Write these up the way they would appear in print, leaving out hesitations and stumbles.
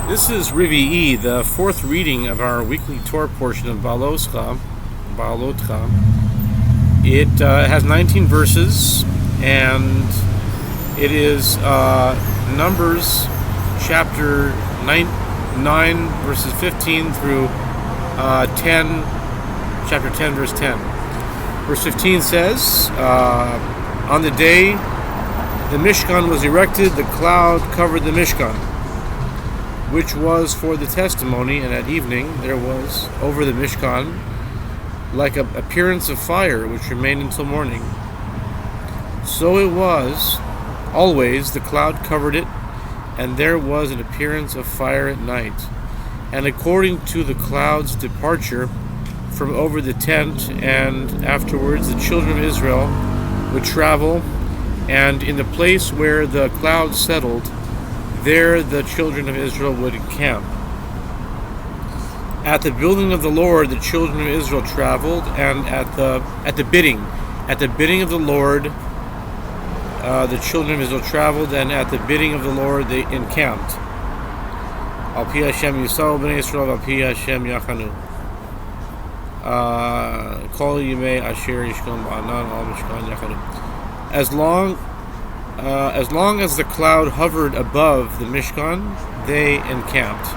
This is Revii, the fourth reading of our weekly Torah portion of Beha'aloscha. It has 19 verses, and it is Numbers chapter 9 verses 15 through 10, chapter 10, verse 10. Verse 15 says, on the day the Mishkan was erected, the cloud covered the Mishkan, which was for the testimony, and at evening there was over the Mishkan like an appearance of fire, which remained until morning. So it was always, the cloud covered it, and there was an appearance of fire at night. And according to the cloud's departure from over the tent, and afterwards the children of Israel would travel, and in the place where the cloud settled, there the children of Israel would encamp. At the building of the Lord, the children of Israel traveled, and at the bidding of the Lord, the children of Israel traveled, and at the bidding of the Lord they encamped. Al pi Hashem Yisrael b'nei Yisrael, al pi Hashem Yachanu. Kol yimei asher yishkon ba'anan al mishkan Yachanu. As long as the cloud hovered above the Mishkan, they encamped.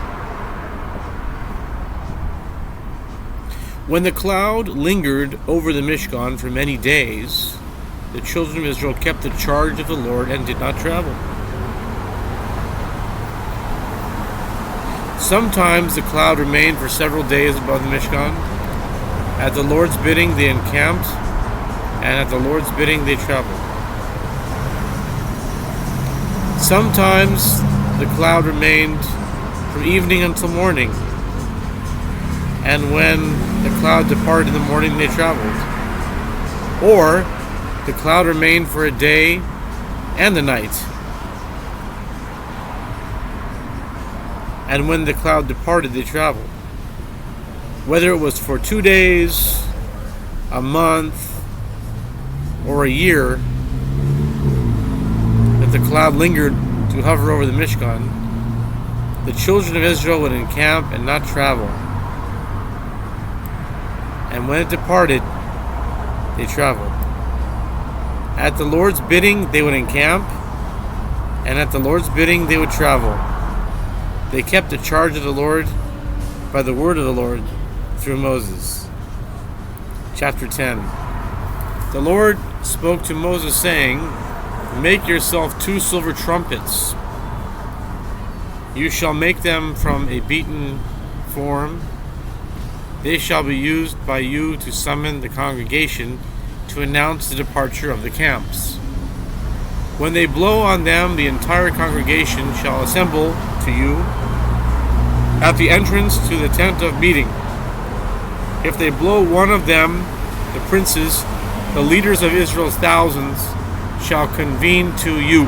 When the cloud lingered over the Mishkan for many days, the children of Israel kept the charge of the Lord and did not travel. Sometimes the cloud remained for several days above the Mishkan. At the Lord's bidding they encamped, and at the Lord's bidding they traveled. Sometimes the cloud remained from evening until morning, and when the cloud departed in the morning they traveled. Or the cloud remained for a day and the night, and when the cloud departed they traveled. Whether it was for 2 days, a month, or a year, the cloud lingered to hover over the Mishkan, the children of Israel would encamp and not travel. And when it departed, they traveled. At the Lord's bidding, they would encamp, and at the Lord's bidding, they would travel. They kept the charge of the Lord by the word of the Lord through Moses. Chapter 10. The Lord spoke to Moses, saying, make yourself 2 silver trumpets. You shall make them from a beaten form. They shall be used by you to summon the congregation to announce the departure of the camps. When they blow on them, the entire congregation shall assemble to you at the entrance to the tent of meeting. If they blow one of them, the princes, the leaders of Israel's thousands, shall convene to you.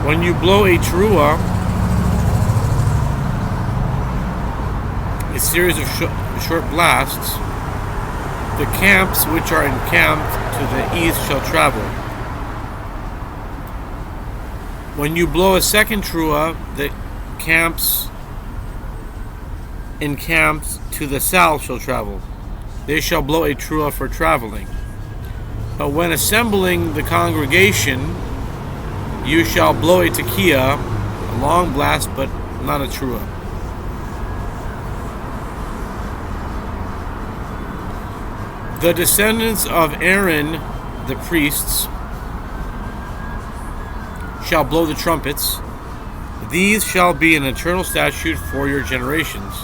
When you blow a teruah, a series of short blasts, the camps which are encamped to the east shall travel. When you blow a second teruah, the camps encamped to the south shall travel. They shall blow a teruah for traveling. But when assembling the congregation, you shall blow a tekiah, a long blast, but not a teruah. The descendants of Aaron, the priests, shall blow the trumpets. These shall be an eternal statute for your generations.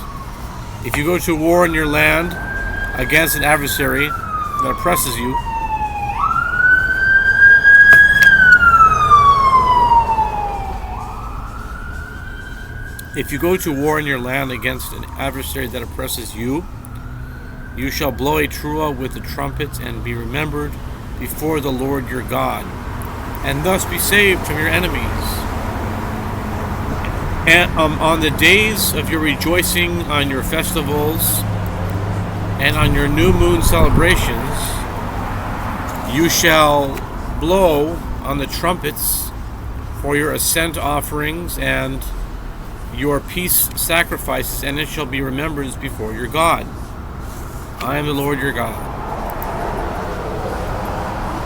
If you go to war in your land against an adversary that oppresses you, against an adversary that oppresses you, you shall blow a teruah with the trumpets and be remembered before the Lord your God, and thus be saved from your enemies. And on the days of your rejoicing, on your festivals, and on your new moon celebrations, you shall blow on the trumpets for your ascent offerings and your peace sacrifices, and it shall be remembrance before your God. I am the Lord your God.